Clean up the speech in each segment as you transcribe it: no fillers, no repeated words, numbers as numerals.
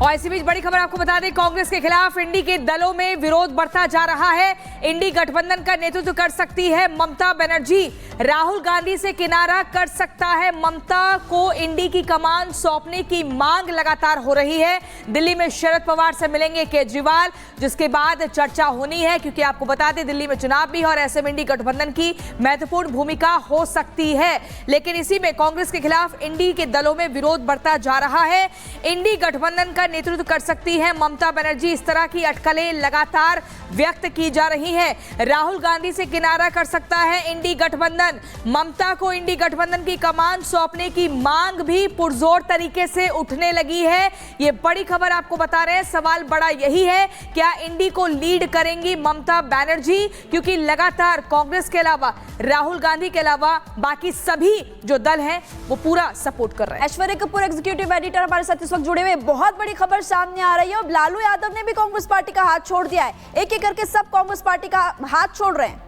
और इसी बीच बड़ी खबर आपको बता दें, कांग्रेस के खिलाफ इंडी के दलों में विरोध बढ़ता जा रहा है। इंडी गठबंधन का नेतृत्व कर सकती है ममता बनर्जी, राहुल गांधी से किनारा कर सकता है। ममता को इंडी की कमान सौंपने की मांग लगातार हो रही है। दिल्ली में शरद पवार से मिलेंगे केजरीवाल, जिसके बाद चर्चा होनी है, क्योंकि आपको बता दें दिल्ली में चुनाव भी है और ऐसे में इंडी गठबंधन की महत्वपूर्ण भूमिका हो सकती है। लेकिन इसी में कांग्रेस के खिलाफ इंडी के दलों में विरोध बढ़ता जा रहा है। इंडी गठबंधन का नेतृत्व कर सकती है ममता बनर्जी, इस तरह की अटकलें लगातार व्यक्त की जा रही हैं। राहुल गांधी से किनारा कर सकता है इंडी गठबंधन, ममता को इंडी गठबंधन की कमान सौंपने की मांग भी पुरजोर तरीके से उठने लगी है। ये बड़ी खबर आपको बता रहे हैं। सवाल बड़ा यही है, क्या इंडी को लीड करेंगी ममता बनर्जी, क्योंकि लगातार कांग्रेस के अलावा, राहुल गांधी के अलावा बाकी सभी जो दल हैं वो पूरा सपोर्ट कर रहे हैं। ऐश्वर्या कपूर एग्जीक्यूटिव एडिटर हमारे साथ इस वक्त जुड़े हुए। बहुत बड़ी खबर सामने आ रही है और लालू यादव ने भी कांग्रेस पार्टी का हाथ छोड़ दिया है। एक एक करके सब कांग्रेस पार्टी का हाथ छोड़ रहे हैं।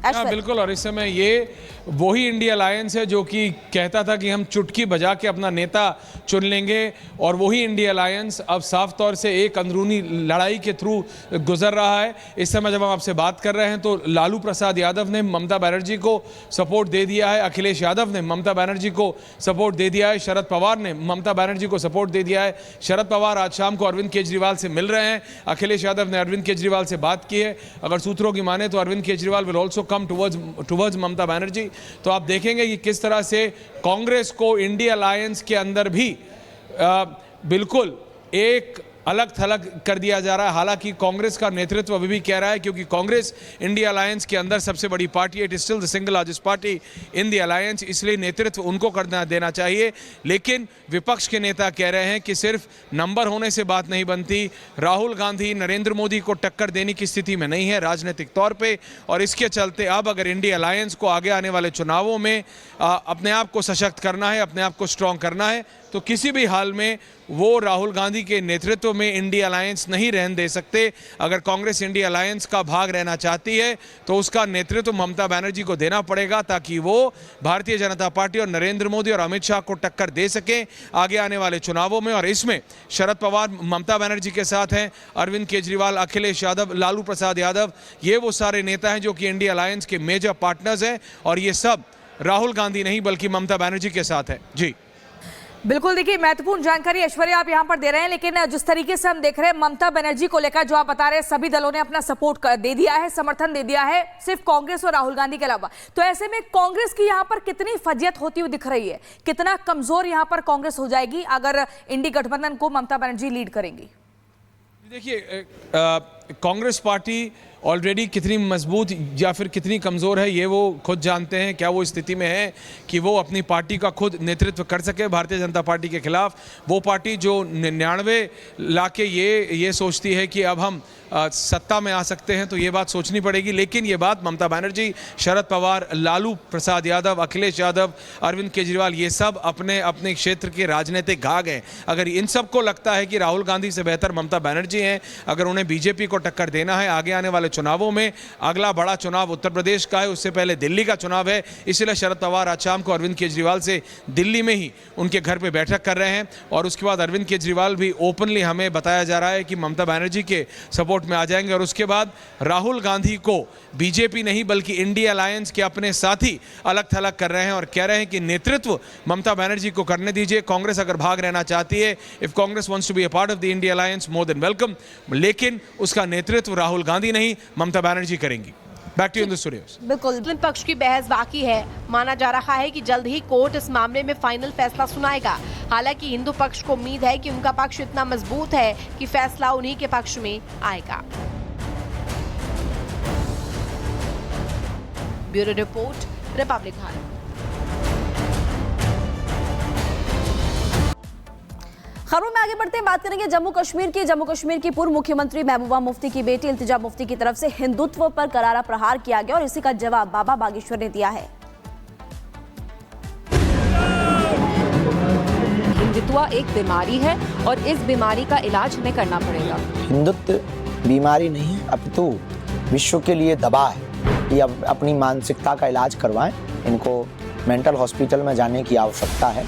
हाँ बिल्कुल, और इस समय ये वही इंडिया अलायंस है जो कि कहता था कि हम चुटकी बजा के अपना नेता चुन लेंगे, और वही इंडिया अलायंस अब साफ तौर से एक अंदरूनी लड़ाई के थ्रू गुजर रहा है। इस समय जब हम आपसे बात कर रहे हैं तो लालू प्रसाद यादव ने ममता बनर्जी को सपोर्ट दे दिया है, अखिलेश यादव ने ममता बनर्जी को सपोर्ट दे दिया है, शरद पवार ने ममता बनर्जी को सपोर्ट दे दिया है। शरद पवार आज शाम को अरविंद केजरीवाल से मिल रहे हैं, अखिलेश यादव ने अरविंद केजरीवाल से बात की है। अगर सूत्रों की माने तो Arvind Kejriwal will also come towards Mamata Banerjee. तो आप देखेंगे कि किस तरह से कांग्रेस को इंडिया अलायंस के अंदर भी बिल्कुल एक अलग थलग कर दिया जा रहा है। हालांकि कांग्रेस का नेतृत्व अभी भी कह रहा है, क्योंकि कांग्रेस इंडिया अलायंस के अंदर सबसे बड़ी पार्टी है, it is still the single largest party in the alliance, इसलिए नेतृत्व उनको करना देना चाहिए। लेकिन विपक्ष के नेता कह रहे हैं कि सिर्फ नंबर होने से बात नहीं बनती, राहुल गांधी नरेंद्र मोदी को टक्कर देने की स्थिति में नहीं है राजनीतिक तौर पर, और इसके चलते अब अगर इंडिया अलायंस को आगे आने वाले चुनावों में अपने आप को सशक्त करना है, अपने आप को स्ट्रांग करना है, तो किसी भी हाल में वो राहुल गांधी के नेतृत्व में इंडिया अलायंस नहीं रहने दे सकते। अगर कांग्रेस इंडिया अलायंस का भाग रहना चाहती है तो उसका नेतृत्व ममता बनर्जी को देना पड़ेगा, ताकि वो भारतीय जनता पार्टी और नरेंद्र मोदी और अमित शाह को टक्कर दे सके आगे आने वाले चुनावों में। और इसमें शरद पवार ममता बनर्जी के साथ हैं, अरविंद केजरीवाल, अखिलेश यादव, लालू प्रसाद यादव, ये वो सारे नेता हैं जो कि इंडिया अलायंस के मेजर पार्टनर्स हैं, और ये सब राहुल गांधी नहीं बल्कि ममता बनर्जी के साथ है। जी बिल्कुल, देखिए महत्वपूर्ण जानकारी ऐश्वर्या आप यहां पर दे रहे हैं, लेकिन जिस तरीके से हम देख रहे हैं ममता बनर्जी को लेकर जो आप बता रहे हैं, सभी दलों ने अपना सपोर्ट दे दिया है, समर्थन दे दिया है, सिर्फ कांग्रेस और राहुल गांधी के अलावा। तो ऐसे में कांग्रेस की यहां पर कितनी फजियत होती हुई दिख रही है, कितना कमजोर यहां पर कांग्रेस हो जाएगी अगर इंडी गठबंधन को ममता बनर्जी लीड करेंगी? देखिए, कांग्रेस पार्टी ऑलरेडी कितनी मजबूत या फिर कितनी कमज़ोर है ये वो खुद जानते हैं। क्या वो स्थिति में है कि वो अपनी पार्टी का खुद नेतृत्व कर सके भारतीय जनता पार्टी के खिलाफ? वो पार्टी जो 99 लाके ये सोचती है कि अब हम सत्ता में आ सकते हैं, तो ये बात सोचनी पड़ेगी। लेकिन ये बात ममता बनर्जी, शरद पवार, लालू प्रसाद यादव, अखिलेश यादव, अरविंद केजरीवाल, ये सब अपने अपने क्षेत्र के राजनीतिक घाघ हैं। अगर इन सबको लगता है कि राहुल गांधी से बेहतर ममता बनर्जी हैं, अगर उन्हें बीजेपी को टक्कर देना है आगे आने वाले चुनावों में, अगला बड़ा चुनाव उत्तर प्रदेश का है, उससे पहले दिल्ली का चुनाव है, इसलिए शरद पवार आज शाम को अरविंद केजरीवाल से दिल्ली में ही उनके घर पर बैठक कर रहे हैं। और उसके बाद अरविंद केजरीवाल भी ओपनली हमें बताया जा रहा है कि ममता बनर्जी के सपोर्ट में आ जाएंगे। और उसके बाद राहुल गांधी को बीजेपी नहीं बल्कि इंडिया अलायंस के अपने साथी अलग थलग कर रहे हैं और कह रहे हैं कि नेतृत्व ममता बनर्जी को करने दीजिए। कांग्रेस अगर भाग रहना चाहती है, if Congress wants to be a part of the India alliance, more than welcome, लेकिन उसका नेतृत्व राहुल गांधी नहीं ममता बनर्जी करेंगी। Back to in the studios. बिल्कुल, पक्ष की बहस बाकी है। माना जा रहा है कि जल्द ही कोर्ट इस मामले में फाइनल फैसला सुनाएगा। हालांकि हिंदू पक्ष को उम्मीद है कि उनका पक्ष इतना मजबूत है कि फैसला उन्हीं के पक्ष में आएगा। Bureau report, Republic Bharat. खबरों में आगे बढ़ते हैं, बात करेंगे जम्मू कश्मीर की पूर्व मुख्यमंत्री महबूबा मुफ्ती की बेटी इल्तिजा मुफ्ती की तरफ से हिंदुत्व पर करारा प्रहार किया गया और इसी का जवाब बाबा बागेश्वर ने दिया है। हिंदुत्व एक बीमारी है और इस बीमारी का इलाज हमें करना पड़ेगा। हिंदुत्व बीमारी नहीं अपितु विश्व के लिए दवा है। ये अपनी मानसिकता का इलाज करवाएं, इनको मेंटल हॉस्पिटल में जाने की आवश्यकता है।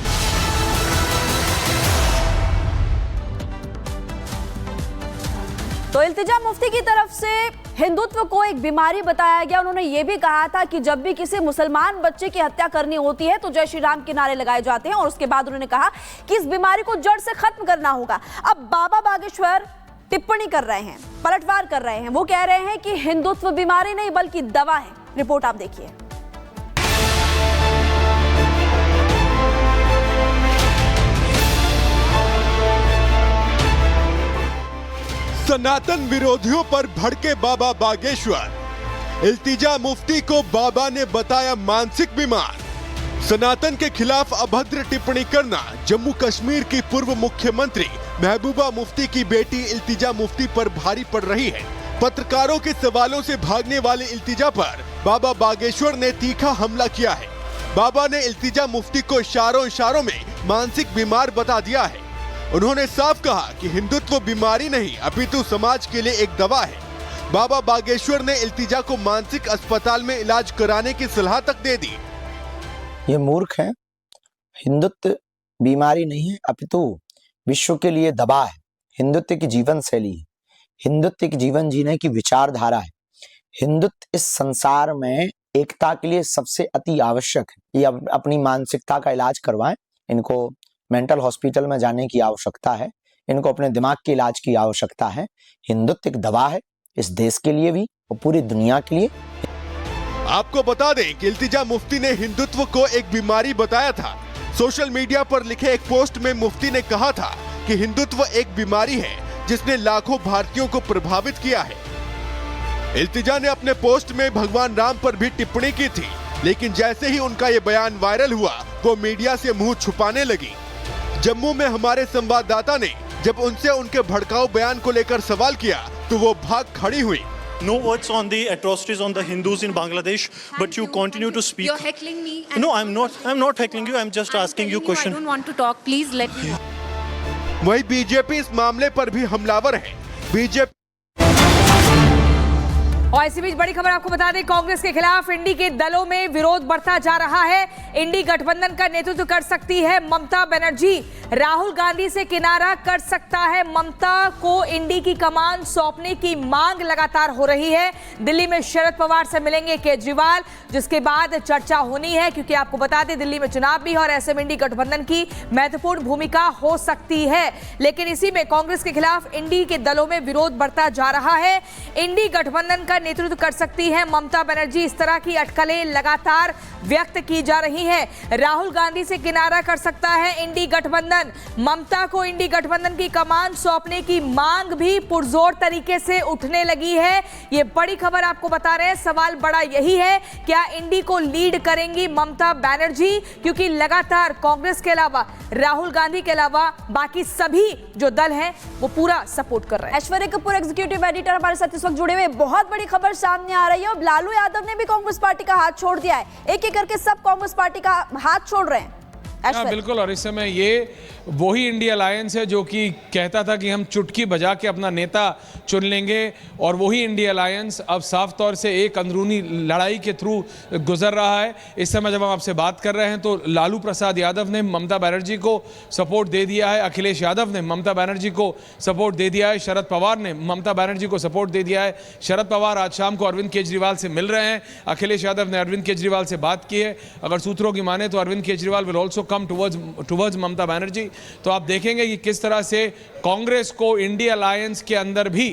तो इल्तिजा मुफ्ती की तरफ से हिंदुत्व को एक बीमारी बताया गया। उन्होंने ये भी कहा था कि जब भी किसी मुसलमान बच्चे की हत्या करनी होती है तो जय श्री राम के नारे लगाए जाते हैं, और उसके बाद उन्होंने कहा कि इस बीमारी को जड़ से खत्म करना होगा। अब बाबा बागेश्वर टिप्पणी कर रहे हैं, पलटवार कर रहे हैं। वो कह रहे हैं कि हिंदुत्व बीमारी नहीं बल्कि दवा है। रिपोर्ट आप देखिए। सनातन विरोधियों पर भड़के बाबा बागेश्वर। इल्तिजा मुफ्ती को बाबा ने बताया मानसिक बीमार। सनातन के खिलाफ अभद्र टिप्पणी करना जम्मू कश्मीर की पूर्व मुख्यमंत्री महबूबा मुफ्ती की बेटी इल्तिजा मुफ्ती पर भारी पड़ रही है। पत्रकारों के सवालों से भागने वाले इल्तिजा पर बाबा बागेश्वर ने तीखा हमला किया है। बाबा ने इल्तिजा मुफ्ती को इशारों में मानसिक बीमार बता दिया है। उन्होंने साफ कहा कि हिंदुत्व बीमारी नहीं अपितु समाज के लिए एक दवा है। बाबा बागेश्वर ने इल्तिजा को मानसिक अस्पताल में इलाज कराने की सलाह तक दे दी। ये मूर्ख हैं। हिंदुत्व बीमारी नहीं है अपितु विश्व के लिए दवा है। हिंदुत्व की जीवन शैली है। हिंदुत्व की जीवन जीने की विचारधारा है। हिंदुत्व इस संसार में एकता के लिए सबसे अति आवश्यक है। ये अपनी मानसिकता का इलाज करवाएं। इनको मेंटल हॉस्पिटल में जाने की आवश्यकता है। इनको अपने दिमाग के इलाज की आवश्यकता है। हिंदुत्व एक दवा है, इस देश के लिए भी और पूरी दुनिया के लिए। आपको बता दें कि इल्तिजा मुफ्ती ने हिंदुत्व को एक बीमारी बताया था। सोशल मीडिया पर लिखे एक पोस्ट में मुफ्ती ने कहा था कि हिंदुत्व एक बीमारी है जिसने लाखों भारतीयों को प्रभावित किया है। इल्तिजा ने अपने पोस्ट में भगवान राम पर भी टिप्पणी की थी, लेकिन जैसे ही उनका ये बयान वायरल हुआ वो मीडिया से मुंह छुपाने लगी। जम्मू में हमारे संवाददाता ने जब उनसे उनके भड़काऊ बयान को लेकर सवाल किया तो वो भाग खड़ी हुई। No words on the atrocities on the Hindus in Bangladesh, but you continue to speak. You're heckling me. No, I'm not. I'm not heckling you. I'm just asking you question. I don't want to talk. Please let me. वही BJP इस मामले पर भी हमलावर है। BJP और इसी बीच बड़ी खबर आपको बता दें, कांग्रेस के खिलाफ इंडी के दलों में विरोध बढ़ता जा रहा है। इंडी गठबंधन का नेतृत्व कर सकती है ममता बनर्जी। राहुल गांधी से किनारा कर सकता है। ममता को इंडी की कमान सौंपने की मांग लगातार हो रही है। दिल्ली में शरद पवार से मिलेंगे केजरीवाल, जिसके बाद चर्चा होनी है, क्योंकि आपको बता दें दिल्ली में चुनाव भी है और ऐसे में इंडी गठबंधन की महत्वपूर्ण भूमिका हो सकती है। लेकिन इसी में कांग्रेस के खिलाफ इंडी के दलों में विरोध बढ़ता जा रहा है। इंडी गठबंधन का नेतृत्व कर सकती है ममता बनर्जी। इस तरह की अटकलें लगातार व्यक्त की जा रही हैं। राहुल गांधी से किनारा कर सकता है इंडी गठबंधन। ममता को इंडी गठबंधन की कमान सौंपने की मांग भी पुरजोर तरीके से उठने लगी है। ये बड़ी खबर आपको बता रहे हैं। सवाल बड़ा यही है, क्या इंडी को लीड करेंगी ममता बनर्जी? क्योंकि लगातार कांग्रेस के अलावा, राहुल गांधी के अलावा बाकी सभी जो दल हैं वो पूरा सपोर्ट कर रहे हैं। ऐश्वर्या कपूर एग्जीक्यूटिव एडिटर हमारे साथ इस वक्त जुड़े हुए। बहुत बड़ी खबर सामने आ रही है और लालू यादव ने भी कांग्रेस पार्टी का हाथ छोड़ दिया है। एक एक करके सब कांग्रेस पार्टी का हाथ छोड़ रहे हैं। बिल्कुल, और इस समय ये वही इंडिया अलायंस है जो कि कहता था कि हम चुटकी बजा के अपना नेता चुन लेंगे, और वही इंडिया अलायंस अब साफ तौर से एक अंदरूनी लड़ाई के थ्रू गुजर रहा है। इस समय जब हम आपसे बात कर रहे हैं तो लालू प्रसाद यादव ने ममता बनर्जी को सपोर्ट दे दिया है, अखिलेश यादव ने ममता बनर्जी को सपोर्ट दे दिया है, शरद पवार ने ममता बनर्जी को सपोर्ट दे दिया है। शरद पवार आज शाम को अरविंद केजरीवाल से मिल रहे हैं। अखिलेश यादव ने अरविंद केजरीवाल से बात की है। अगर सूत्रों की माने तो Arvind Kejriwal will also come towards Mamata Banerjee. तो आप देखेंगे कि किस तरह से कांग्रेस को इंडिया अलायंस के अंदर भी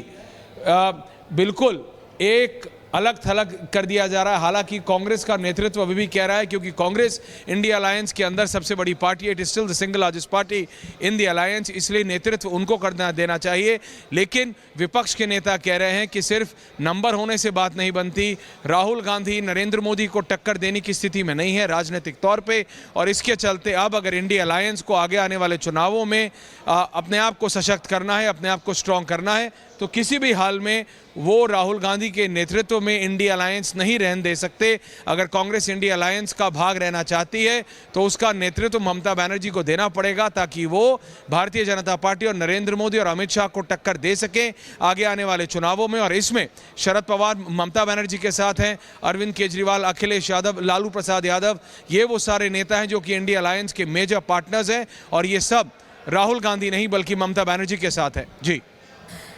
बिल्कुल एक अलग थलग कर दिया जा रहा है। हालांकि कांग्रेस का नेतृत्व अभी भी कह रहा है, क्योंकि कांग्रेस इंडिया अलायंस के अंदर सबसे बड़ी पार्टी है, it is still the single largest party in the alliance, इसलिए नेतृत्व उनको करना देना चाहिए। लेकिन विपक्ष के नेता कह रहे हैं कि सिर्फ नंबर होने से बात नहीं बनती। राहुल गांधी नरेंद्र मोदी को टक्कर देने की स्थिति में नहीं है राजनीतिक तौर पर, और इसके चलते अब अगर इंडिया अलायंस को आगे आने वाले चुनावों में अपने आप को सशक्त करना है, अपने आप को स्ट्रांग करना है, तो किसी भी हाल में वो राहुल गांधी के नेतृत्व में इंडिया अलायंस नहीं रहने दे सकते। अगर कांग्रेस इंडिया अलायंस का भाग रहना चाहती है तो उसका नेतृत्व ममता बनर्जी को देना पड़ेगा, ताकि वो भारतीय जनता पार्टी और नरेंद्र मोदी और अमित शाह को टक्कर दे सके आगे आने वाले चुनावों में। और इसमें शरद पवार ममता बनर्जी के साथ हैं, अरविंद केजरीवाल, अखिलेश यादव, लालू प्रसाद यादव, ये वो सारे नेता हैं जो कि इंडिया अलायंस के मेजर पार्टनर्स हैं, और ये सब राहुल गांधी नहीं बल्कि ममता बनर्जी के साथ है। जी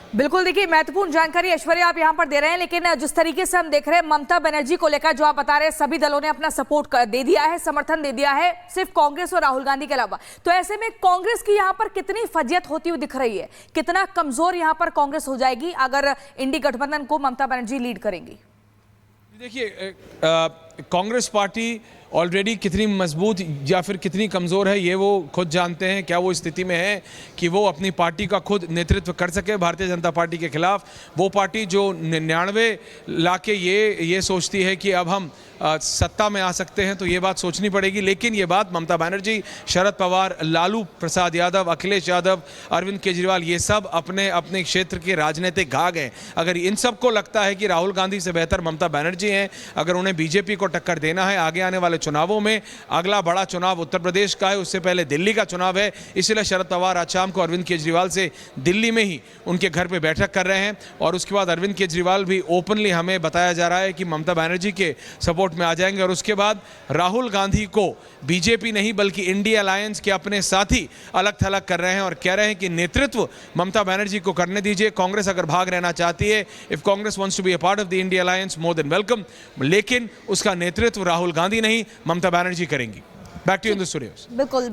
बिल्कुल, देखिए महत्वपूर्ण जानकारी ऐश्वर्या आप यहां पर दे रहे हैं, लेकिन जिस तरीके से हम देख रहे हैं ममता बनर्जी को लेकर जो आप बता रहे हैं, सभी दलों ने अपना सपोर्ट दे दिया है, समर्थन दे दिया है, सिर्फ कांग्रेस और राहुल गांधी के अलावा। तो ऐसे में कांग्रेस की यहां पर कितनी फजियत होती हुई दिख रही है, कितना कमजोर यहां पर कांग्रेस हो जाएगी अगर इंडी गठबंधन को ममता बनर्जी लीड करेंगी? देखिए, कांग्रेस पार्टी ऑलरेडी कितनी मजबूत या फिर कितनी कमज़ोर है ये वो खुद जानते हैं। क्या वो स्थिति में है कि वो अपनी पार्टी का खुद नेतृत्व कर सके भारतीय जनता पार्टी के खिलाफ? वो पार्टी जो 99 लाके ये सोचती है कि अब हम सत्ता में आ सकते हैं, तो ये बात सोचनी पड़ेगी। लेकिन ये बात ममता बनर्जी, शरद पवार, लालू प्रसाद यादव, अखिलेश यादव, अरविंद केजरीवाल, ये सब अपने अपने क्षेत्र के राजनीतिक घाघ हैं। अगर इन सबको लगता है कि राहुल गांधी से बेहतर ममता बनर्जी हैं, अगर उन्हें बीजेपी को टक्कर देना है आगे आने वाले चुनावों में, अगला बड़ा चुनाव उत्तर प्रदेश का है, उससे पहले दिल्ली का चुनाव है, इसलिए शरद पवार आज शाम को अरविंद केजरीवाल से दिल्ली में ही उनके घर पे बैठक कर रहे हैं। और उसके बाद अरविंद केजरीवाल भी ओपनली हमें बताया जा रहा है कि ममता बनर्जी के सपोर्ट में आ जाएंगे। और उसके बाद राहुल गांधी को बीजेपी नहीं बल्कि इंडिया अलायंस के अपने साथी अलग थलग कर रहे हैं और कह रहे हैं कि नेतृत्व ममता बनर्जी को करने दीजिए। कांग्रेस अगर भाग रहना चाहती है, if Congress wants to be a part of the India alliance, more than welcome, लेकिन उसका नेतृत्व राहुल गांधी नहीं ममता बनर्जी करेंगी। Back to in the studios. बिल्कुल।